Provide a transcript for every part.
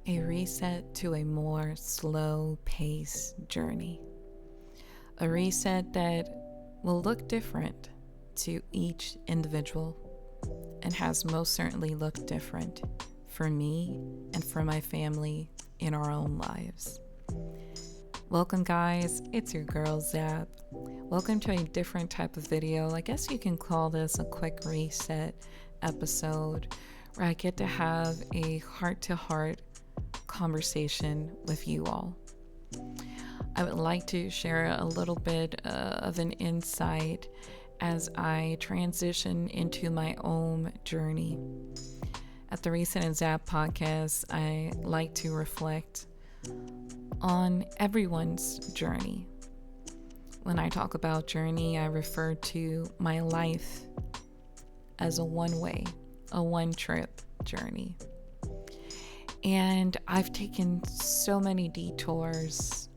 A reset to a more slow-paced journey. A reset that will look different to each individual and has most certainly looked different for me and for my family in our own lives. Welcome, guys. It's your girl, Zap. Welcome to a different type of video. I guess you can call this a quick reset episode where I get to have a heart-to-heart conversation with you all. I would like to share a little bit of an insight as I transition into my own journey. At the Reset and Zap podcast, I like to reflect on everyone's journey. When I talk about journey, I refer to my life as a one-way, a one-trip journey. And I've taken so many detours.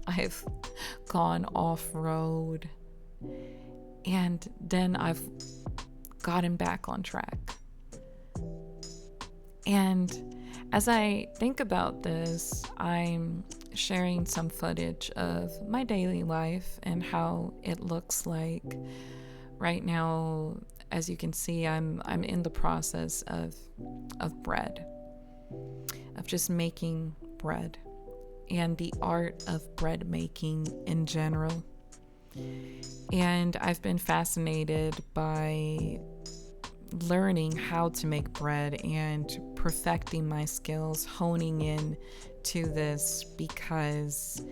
I've gone off-road. And then I've gotten back on track. And as I think about this, I'm sharing some footage of my daily life and how it looks like right now. As you can see, I'm in the process of bread, of just making bread and the art of bread making in general. And I've been fascinated by learning how to make bread and perfecting my skills, honing in to this, because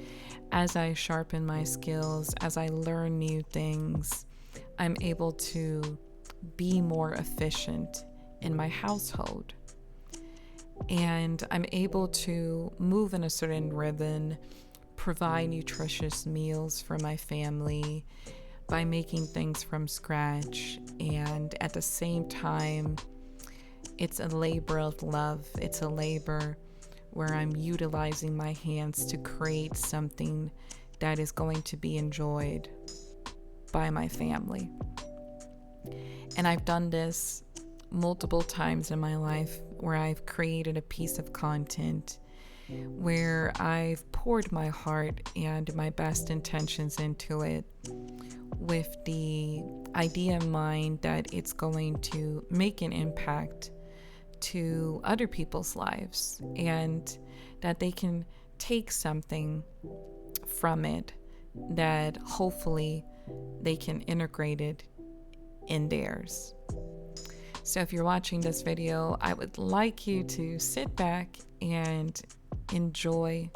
as I sharpen my skills, as I learn new things, I'm able to be more efficient in my household. And I'm able to move in a certain rhythm, provide nutritious meals for my family by making things from scratch. And at the same time, it's a labor of love. It's a labor where I'm utilizing my hands to create something that is going to be enjoyed by my family. And I've done this multiple times in my life where I've created a piece of content where I've poured my heart and my best intentions into it with the idea in mind that it's going to make an impact to other people's lives and that they can take something from it that hopefully they can integrate it in theirs. So if you're watching this video, I would like you to sit back and enjoy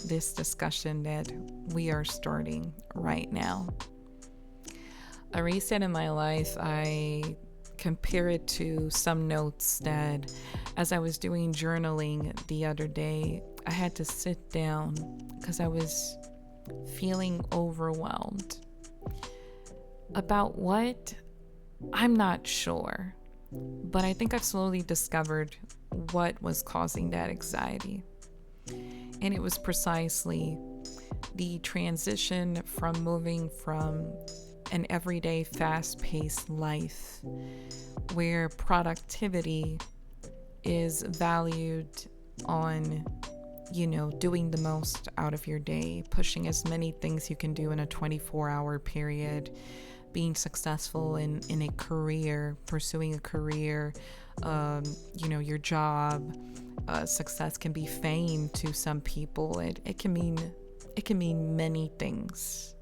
this discussion that we are starting right now. A reset in my life, I compare it to some notes that as I was doing journaling the other day, I had to sit down because I was feeling overwhelmed. About what? I'm not sure. But I think I've slowly discovered what was causing that anxiety. And it was precisely the transition from moving from an everyday fast-paced life where productivity is valued on, doing the most out of your day, pushing as many things you can do in a 24-hour period, being successful in a career, pursuing a career, your job. Success can be fame to some people. It can mean many things.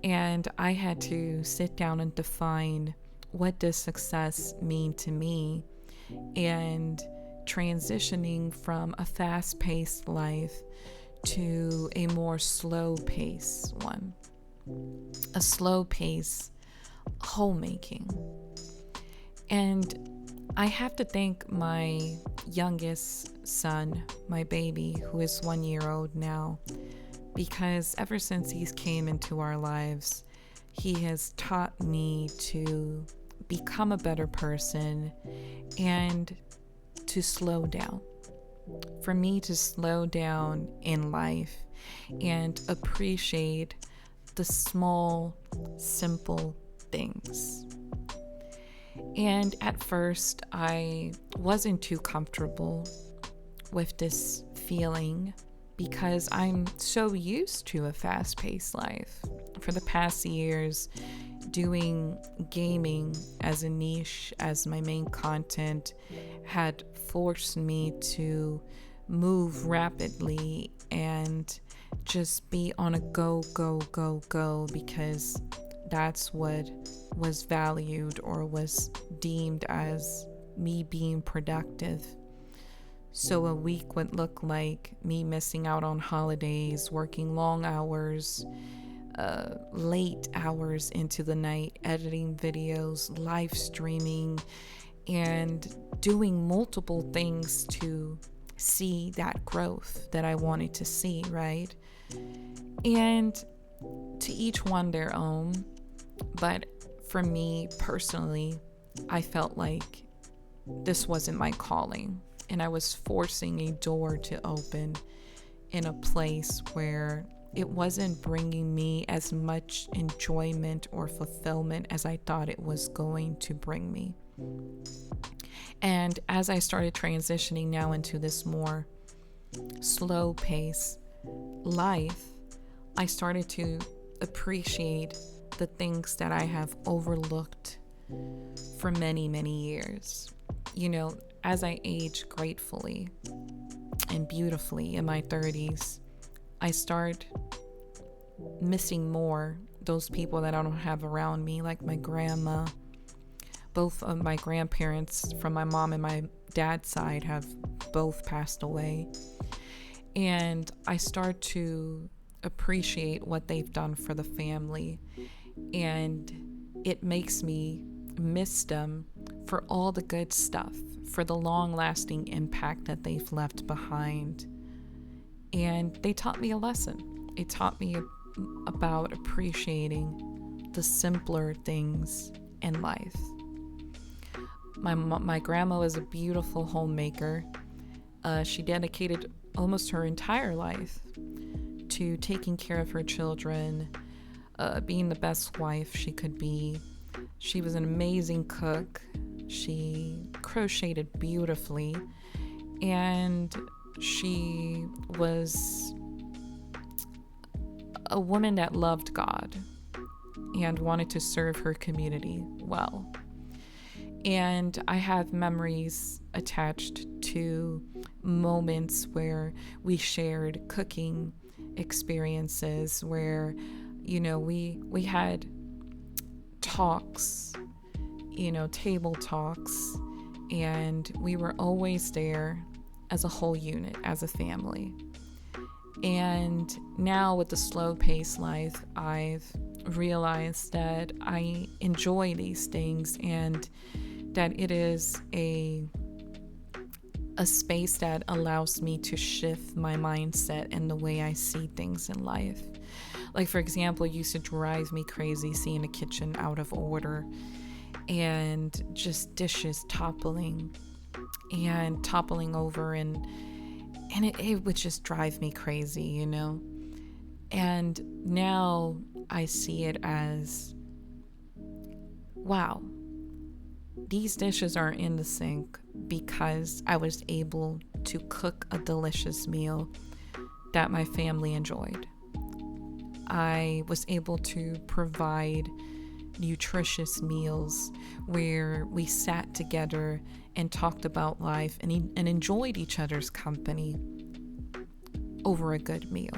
And I had to sit down and define what does success mean to me, and transitioning from a fast-paced life to a more slow-paced one. A slow pace homemaking. And I have to thank my youngest son, my baby, who is 1 year old now, because ever since he's came into our lives, he has taught me to become a better person and to slow down. For me to slow down in life and appreciate the small, simple things. And at first, I wasn't too comfortable with this feeling because I'm so used to a fast-paced life. For the past years, doing gaming as a niche, as my main content, had forced me to move rapidly and just be on a go, go, go, go, because that's what was valued or was deemed as me being productive. So a week would look like me missing out on holidays, working long hours, late hours into the night, editing videos, live streaming, and doing multiple things to see that growth that I wanted to see, right? And to each one their own. But for me personally, I felt like this wasn't my calling, and I was forcing a door to open in a place where it wasn't bringing me as much enjoyment or fulfillment as I thought it was going to bring me. And as I started transitioning now into this more slow pace life, I started to appreciate the things that I have overlooked for many, many years. You know, as I age gratefully and beautifully in my 30s, I start missing more those people that I don't have around me, like my grandma. Both of my grandparents from my mom and my dad's side have both passed away. And I start to appreciate what they've done for the family. And it makes me miss them for all the good stuff, for the long-lasting impact that they've left behind. And they taught me a lesson. It taught me about appreciating the simpler things in life. My grandma was a beautiful homemaker. She dedicated almost her entire life to taking care of her children, being the best wife she could be. She was an amazing cook. She crocheted beautifully, and she was a woman that loved God and wanted to serve her community well. And I have memories attached to moments where we shared cooking experiences, where, you know, we had talks, you know, table talks, and we were always there as a whole unit, as a family. And now with the slow pace life, I've realized that I enjoy these things, and that it is a space that allows me to shift my mindset and the way I see things in life. Like, for example, it used to drive me crazy seeing a kitchen out of order and just dishes toppling over, and it would just drive me crazy, you know? And now I see it as, wow, these dishes are in the sink because I was able to cook a delicious meal that my family enjoyed. I was able to provide nutritious meals where we sat together and talked about life and enjoyed each other's company over a good meal.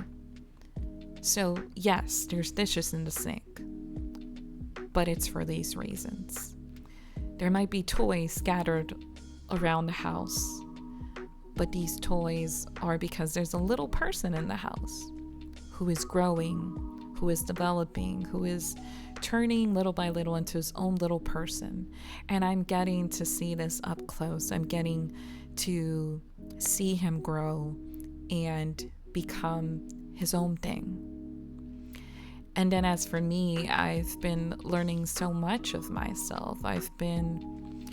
So yes, there's dishes in the sink, but it's for these reasons. There might be toys scattered around the house, but these toys are because there's a little person in the house who is growing, who is developing, who is turning little by little into his own little person. And I'm getting to see this up close. I'm getting to see him grow and become his own thing. And then as for me, I've been learning so much of myself. I've been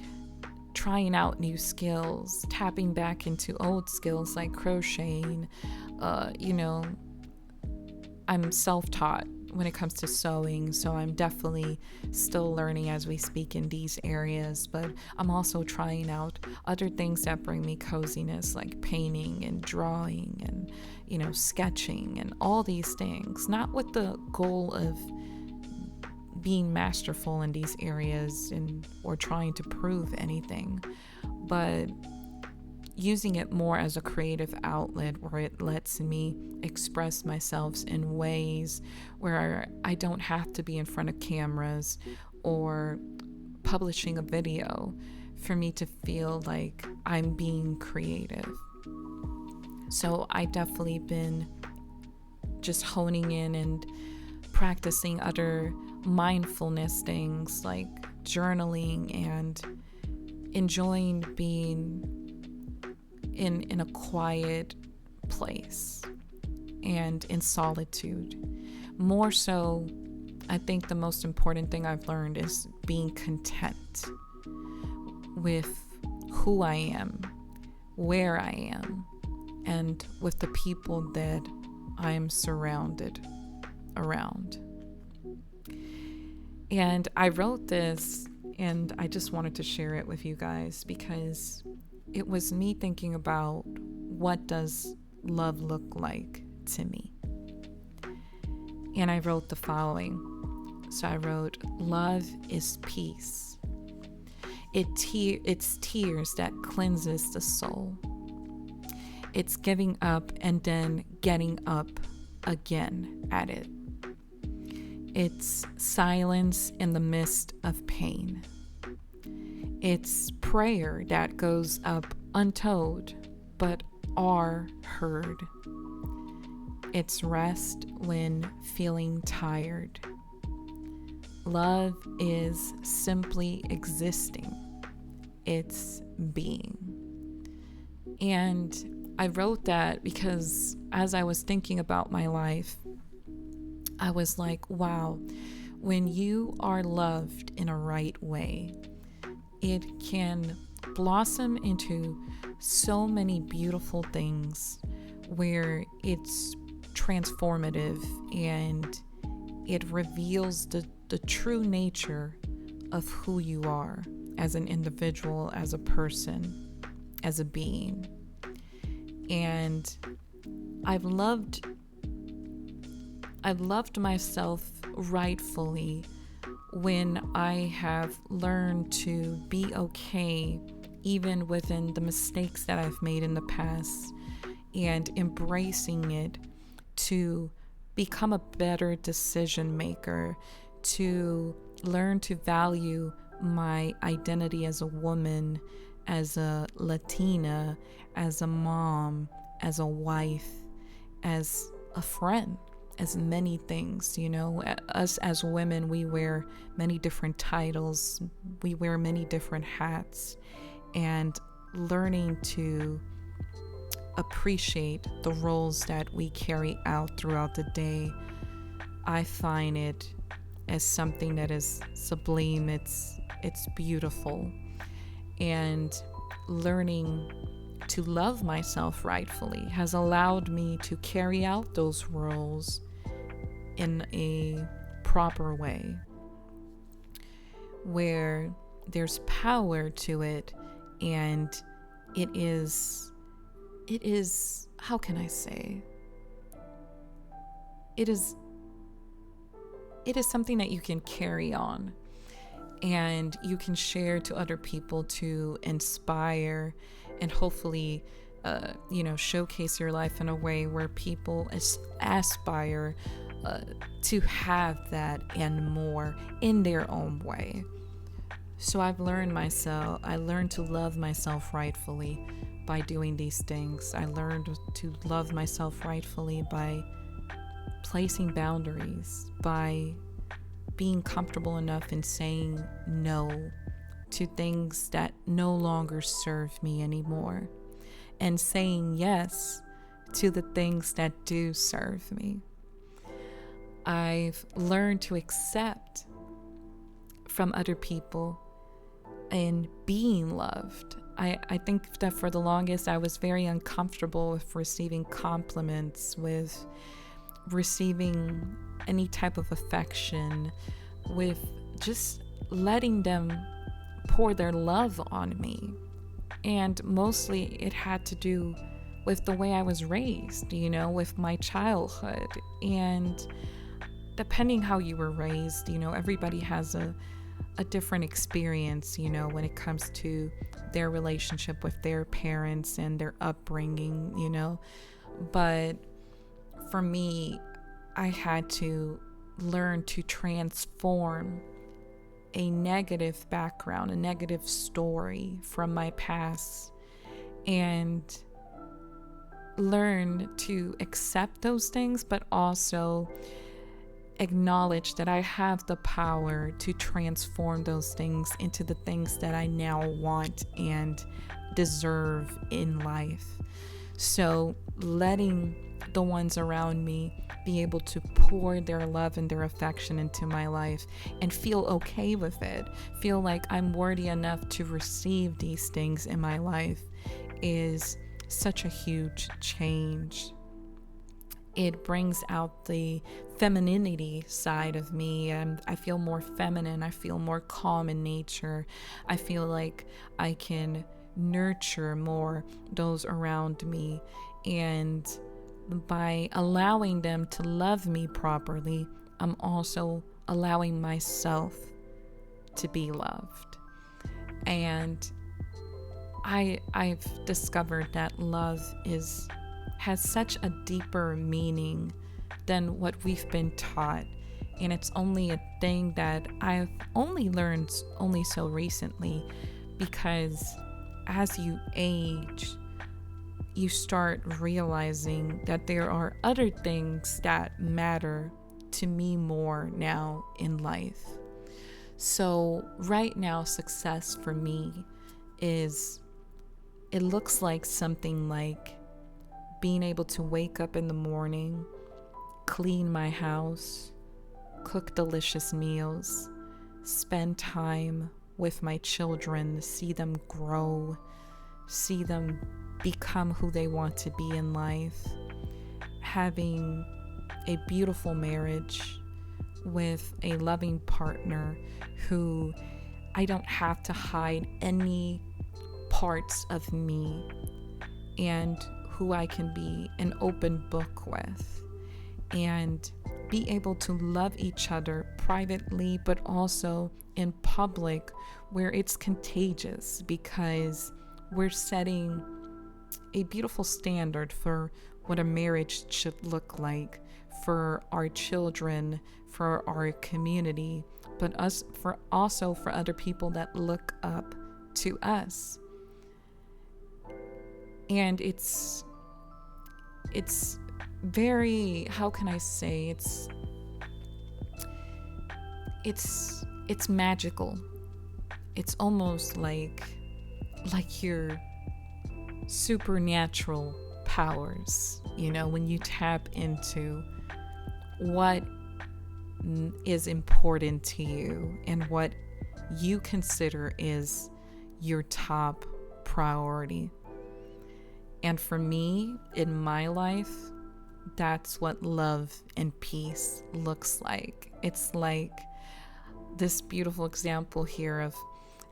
trying out new skills, tapping back into old skills like crocheting. I'm self-taught when it comes to sewing. So I'm definitely still learning as we speak in these areas, but I'm also trying out other things that bring me coziness, like painting and drawing and, sketching and all these things, not with the goal of being masterful in these areas or trying to prove anything, but using it more as a creative outlet where it lets me express myself in ways where I don't have to be in front of cameras or publishing a video for me to feel like I'm being creative. So I definitely been just honing in and practicing other mindfulness things like journaling and enjoying being in a quiet place and in solitude. More so, I think the most important thing I've learned is being content with who I am, where I am, and with the people that I am surrounded around. And I wrote this and I just wanted to share it with you guys because it was me thinking about what does love look like to me. And I wrote the following. So I wrote, love is peace. It's tears that cleanses the soul. It's giving up and then getting up again at it. It's silence in the midst of pain. It's prayer that goes up untold, but are heard. It's rest when feeling tired. Love is simply existing. It's being. And I wrote that because as I was thinking about my life, I was like, wow, when you are loved in a right way, it can blossom into so many beautiful things where it's transformative and it reveals the true nature of who you are as an individual, as a person, as a being. And I've loved myself rightfully when I have learned to be okay even within the mistakes that I've made in the past and embracing it to become a better decision maker, to learn to value my identity as a woman, as a Latina, as a mom, as a wife, as a friend, as many things. Us as women, we wear many different titles, we wear many different hats, and learning to appreciate the roles that we carry out throughout the day, I find it as something that is sublime. It's beautiful. And learning to love myself rightfully has allowed me to carry out those roles in a proper way where there's power to it, and it is how can I say, it is something that you can carry on and you can share to other people to inspire and hopefully showcase your life in a way where people aspire to have that and more in their own way. So I learned to love myself rightfully by doing these things. I learned to love myself rightfully by placing boundaries, by being comfortable enough in saying no to things that no longer serve me anymore, and saying yes to the things that do serve me. I've learned to accept from other people and being loved. I think that for the longest I was very uncomfortable with receiving compliments, with receiving any type of affection, with just letting them pour their love on me. And mostly it had to do with the way I was raised, with my childhood. And depending how you were raised, everybody has a different experience, when it comes to their relationship with their parents and their upbringing, But for me, I had to learn to transform a negative background, a negative story from my past, and learn to accept those things, but also acknowledge that I have the power to transform those things into the things that I now want and deserve in life. So letting the ones around me be able to pour their love and their affection into my life and feel okay with it, feel like I'm worthy enough to receive these things in my life, is such a huge change. It brings out the femininity side of me, and I feel more feminine. I feel more calm in nature. I feel like I can nurture more those around me, and by allowing them to love me properly, I'm also allowing myself to be loved. And I've discovered that love has such a deeper meaning than what we've been taught. And it's only a thing that I've only learned only so recently, because as you age, you start realizing that there are other things that matter to me more now in life. So right now, success for me it looks like something like being able to wake up in the morning, clean my house, cook delicious meals, spend time with my children, see them grow, see them become who they want to be in life, having a beautiful marriage with a loving partner who I don't have to hide any parts of me, and who I can be an open book with, and be able to love each other privately but also in public, where it's contagious, because we're setting a beautiful standard for what a marriage should look like for our children, for our community, but also for other people that look up to us. And it's very, how can I say, it's magical. It's almost like your supernatural powers, when you tap into what is important to you and what you consider is your top priority. And for me, in my life, that's what love and peace looks like. It's like this beautiful example here of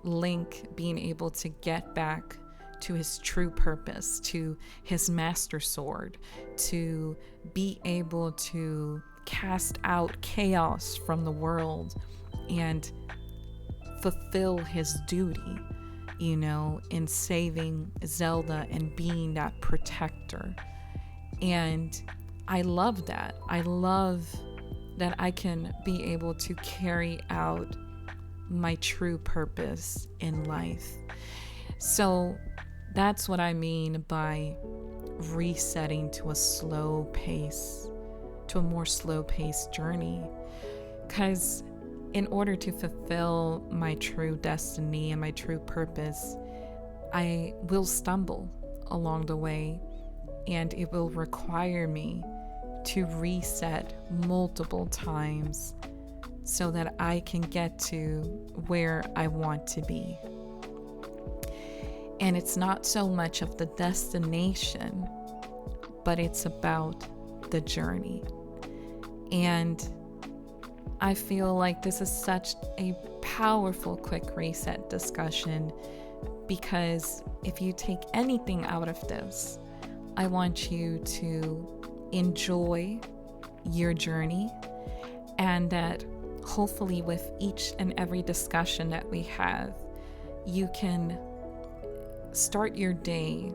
Link being able to get back to his true purpose, to his master sword, to be able to cast out chaos from the world and fulfill his duty, in saving Zelda and being that protector. And I love that. I love that I can be able to carry out my true purpose in life. So that's what I mean by resetting to a slow pace, to a more slow paced journey. Because in order to fulfill my true destiny and my true purpose, I will stumble along the way, and it will require me to reset multiple times so that I can get to where I want to be. And it's not so much of the destination, but it's about the journey. And I feel like this is such a powerful quick reset discussion, because if you take anything out of this, I want you to enjoy your journey, and that hopefully with each and every discussion that we have, you can start your day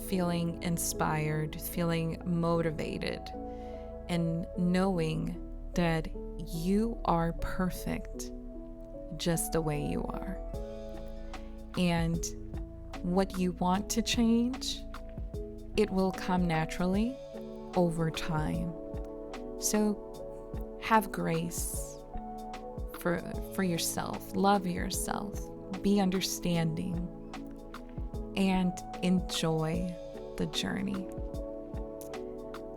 feeling inspired, feeling motivated, and knowing that you are perfect just the way you are. And what you want to change, it will come naturally over time. So have grace for yourself, love yourself, be understanding, and enjoy the journey.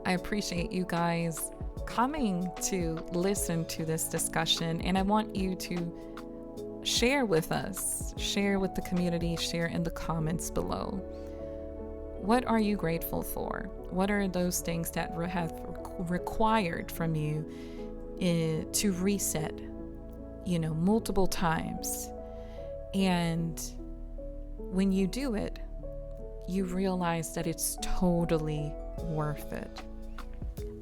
I appreciate you guys coming to listen to this discussion, and I want you to share with us, share with the community, share in the comments below. What are you grateful for? What are those things that have required from you to reset, multiple times? And when you do it, you realize that it's totally worth it.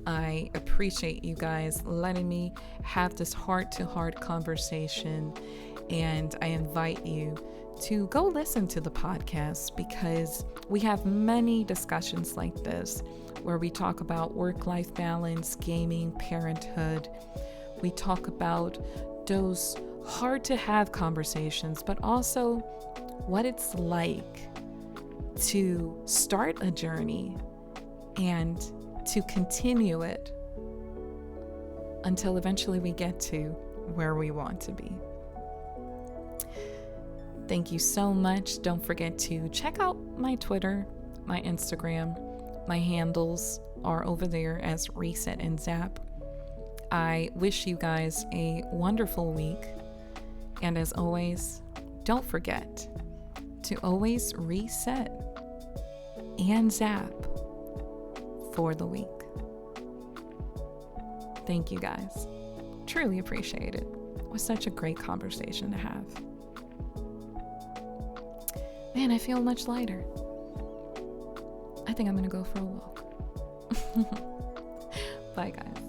I appreciate you guys letting me have this heart-to-heart conversation, and I invite you to go listen to the podcast, because we have many discussions like this where we talk about work-life balance, gaming, parenthood. We talk about those hard-to-have conversations, but also what it's like to start a journey and to continue it until eventually we get to where we want to be. Thank you so much. Don't forget to check out my Twitter, my Instagram. My handles are over there as Reset and Zap. I wish you guys a wonderful week. And as always, don't forget to always reset and zap for the week. Thank you guys. Truly appreciate it. It was such a great conversation to have. Man, I feel much lighter. I think I'm gonna go for a walk. Bye, guys.